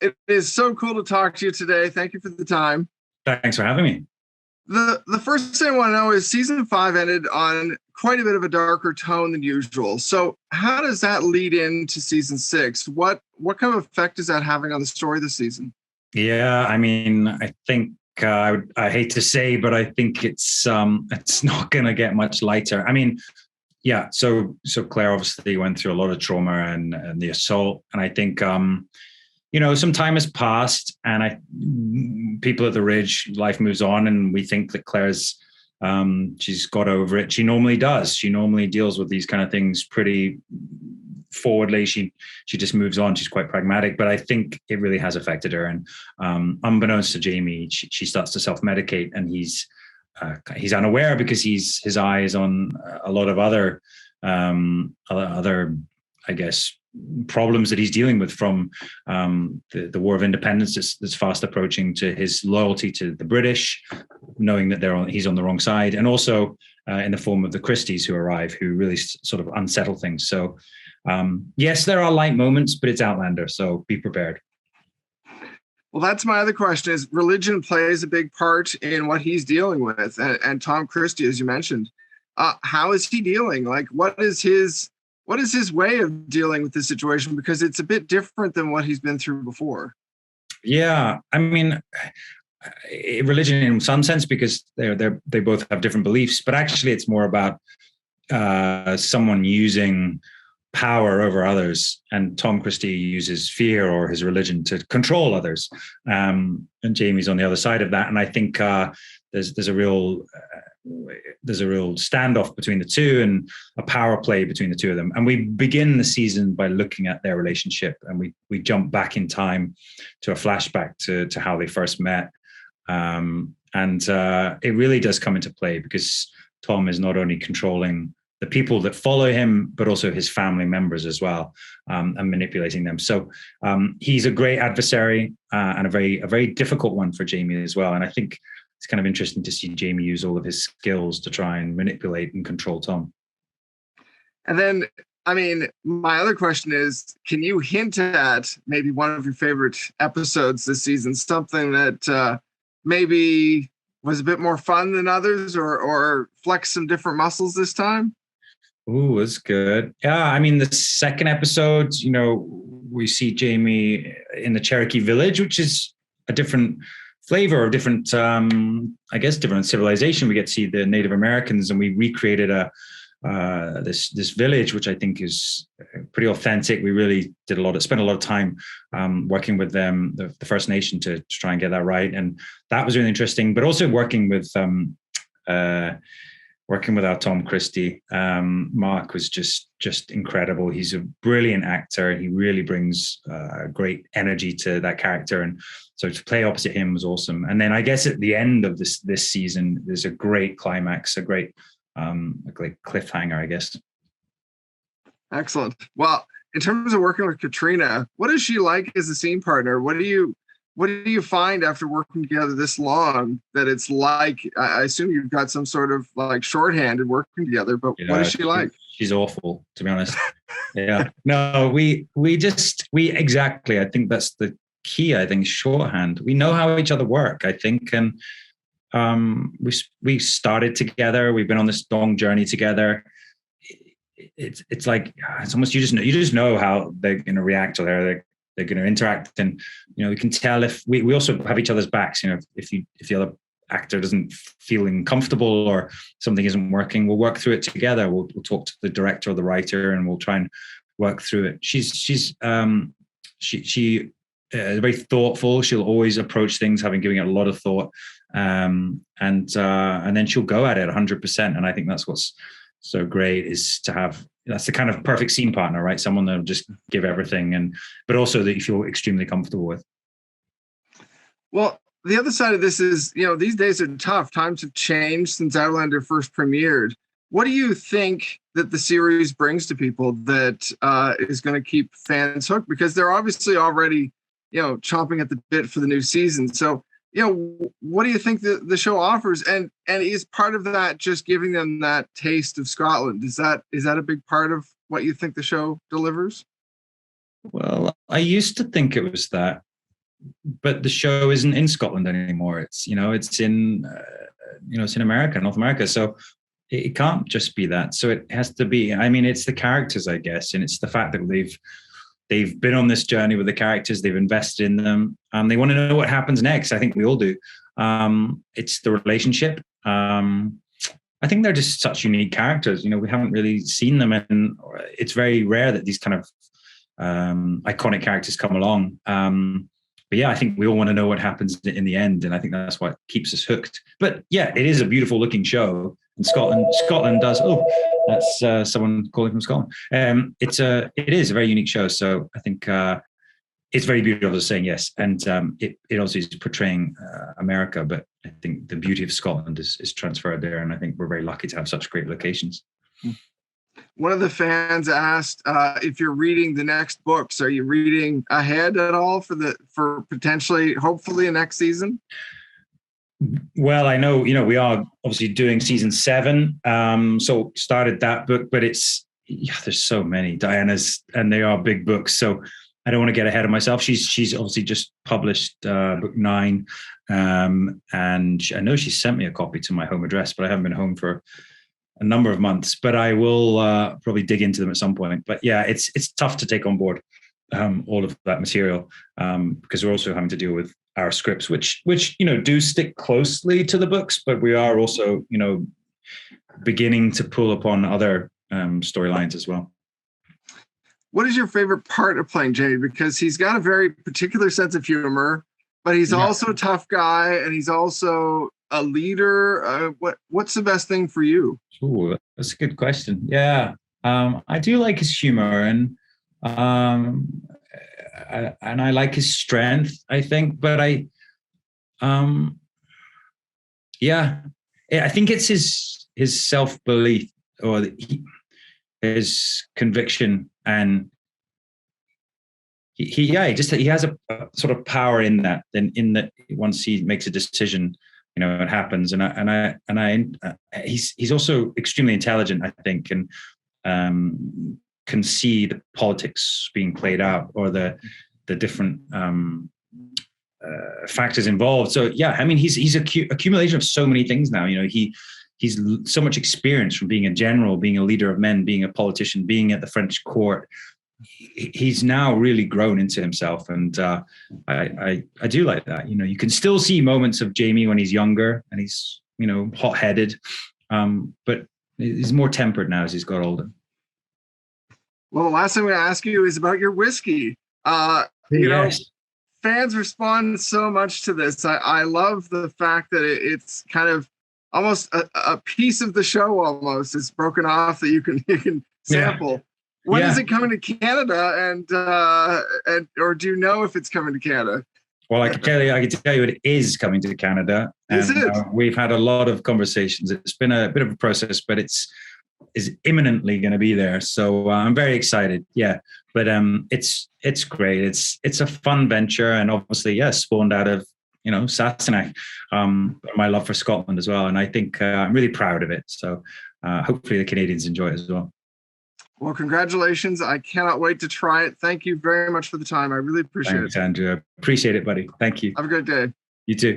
it is so cool to talk to you today. Thank you for the time. Thanks for having me. The first thing I want to know is season 5 ended on quite a bit of a darker tone than usual. So how does that lead into season 6? What kind of effect is that having on the story this season? Yeah, I mean, I think I hate to say, but I think it's not going to get much lighter. I mean, yeah. So Claire obviously went through a lot of trauma and the assault, and I think some time has passed, and people at the Ridge, life moves on, and we think that Claire's she's got over it. She normally does. She normally deals with these kind of things pretty forwardly. She just moves on. She's quite pragmatic, but I think it really has affected her. And unbeknownst to Jamie, she starts to self-medicate, and he's unaware because his eye is on a lot of other I guess problems that he's dealing with, from the War of Independence that's fast approaching, to his loyalty to the British, knowing that he's on the wrong side, and also in the form of the Christies who arrive, who really sort of unsettle things. So yes, there are light moments, but it's Outlander, so be prepared. Well, that's my other question: is religion plays a big part in what he's dealing with, and Tom Christie, as you mentioned, how is he dealing? Like, what is his way of dealing with this situation? Because it's a bit different than what he's been through before. Yeah, I mean, religion in some sense, because they both have different beliefs, but actually it's more about someone using power over others, and Tom Christie uses fear or his religion to control others, and Jamie's on the other side of that. And I think there's a real standoff between the two, and a power play between the two of them. And we begin the season by looking at their relationship, and we jump back in time to a flashback to how they first met. And it really does come into play, because Tom is not only controlling the people that follow him, but also his family members as well, and manipulating them. So he's a great adversary, and a very difficult one for Jamie as well. And I think it's kind of interesting to see Jamie use all of his skills to try and manipulate and control Tom. And then, I mean, my other question is, can you hint at maybe one of your favorite episodes this season, something that maybe was a bit more fun than others, or flex some different muscles this time? Ooh, that's good. Yeah, I mean, the second episode, we see Jamie in the Cherokee village, which is a different flavor, of different, different civilization. We get to see the Native Americans, and we recreated this village, which I think is pretty authentic. We really spent a lot of time working with them, the First Nation, to try and get that right, and that was really interesting. But also working with our Tom Christie, Mark was just incredible. He's a brilliant actor. He really brings great energy to that character, and so to play opposite him was awesome. And then I guess at the end of this season, there's a great climax, a great cliffhanger, I guess. Excellent. Well, in terms of working with Caitrona, what is she like as a scene partner? What do you find after working together this long that it's like? I assume you've got some sort of like shorthand in working together, but what is she like? She's awful, to be honest. Yeah. No, we exactly. I think that's the key. I think shorthand. We know how each other work, I think. And we started together. We've been on this long journey together. It's like, it's almost, you just know how they're going to react, or they're going to interact. And, we can tell if we also have each other's backs. If the other actor doesn't feeling comfortable or something isn't working, we'll work through it together. We'll talk to the director or the writer, and we'll try and work through it. She's very thoughtful. She'll always approach things having given it a lot of thought, and then she'll go at it 100%. And I think that's what's so great, is to have, that's the kind of perfect scene partner, right? Someone that'll just give everything, but also that you feel extremely comfortable with. Well, the other side of this is, these days are tough. Times have changed since Outlander first premiered. What do you think that the series brings to people that is going to keep fans hooked? Because they're obviously already, chomping at the bit for the new season. So, what do you think the show offers? And is part of that just giving them that taste of Scotland? Is that a big part of what you think the show delivers? Well, I used to think it was that. but the show isn't in Scotland anymore. It's it's in it's in America, North America. So it can't just be that. So it has to be. I mean, it's the characters, I guess, and it's the fact that they've been on this journey with the characters. They've invested in them, and they want to know what happens next. I think we all do. It's the relationship. I think they're just such unique characters. We haven't really seen them, and it's very rare that these kind of iconic characters come along. But yeah, I think we all want to know what happens in the end, and I think that's what keeps us hooked. But yeah, it is a beautiful looking show. And Scotland does. Oh, that's someone calling from Scotland. It is a very unique show. So I think it's very beautiful, saying yes, and it also is portraying America, but I think the beauty of Scotland is transferred there, and I think we're very lucky to have such great locations. One of the fans asked if you're reading the next books. Are you reading ahead at all for potentially, hopefully, a next season? Well, I know, we are obviously doing season 7. So started that book, but there's so many Diana's, and they are big books. So I don't want to get ahead of myself. She's obviously just published book 9. And I know she sent me a copy to my home address, but I haven't been home for a number of months, but I will probably dig into them at some point. But yeah, it's tough to take on board all of that material because we're also having to deal with our scripts, which do stick closely to the books, but we are also beginning to pull upon other storylines as well. What is your favorite part of playing Jade? Because he's got a very particular sense of humor, but he's also a tough guy, and he's also a leader. What's the best thing for you? Ooh, that's a good question. Yeah, I do like his humor, and I like his strength, I think. But I think it's his self-belief, or his conviction, and he has a sort of power in that. Then in that, once he makes a decision, it happens. And he's also extremely intelligent, I think, and can see the politics being played out, or the different factors involved. So yeah, I mean, he's accumulation of so many things now. He's so much experience from being a general, being a leader of men, being a politician, being at the French court. He's now really grown into himself, and I do like that. You can still see moments of Jamie when he's younger and he's hot-headed, but he's more tempered now as he's got older. Well, the last thing I'm going to ask you is about your whiskey. Fans respond so much to this. I love the fact that it's kind of almost a piece of the show. Almost, it's broken off that you can sample. Yeah. When is it coming to Canada, and or do you know if it's coming to Canada? Well, I can tell you it is coming to Canada. Is it? We've had a lot of conversations. It's been a bit of a process, but it's imminently going to be there. So I'm very excited. Yeah, but it's great. It's a fun venture, and obviously, spawned out of Sassenach, my love for Scotland as well. And I think I'm really proud of it. So hopefully the Canadians enjoy it as well. Well, congratulations. I cannot wait to try it. Thank you very much for the time. I really appreciate it. Thanks, Andrew. Appreciate it, buddy. Thank you. Have a great day. You too.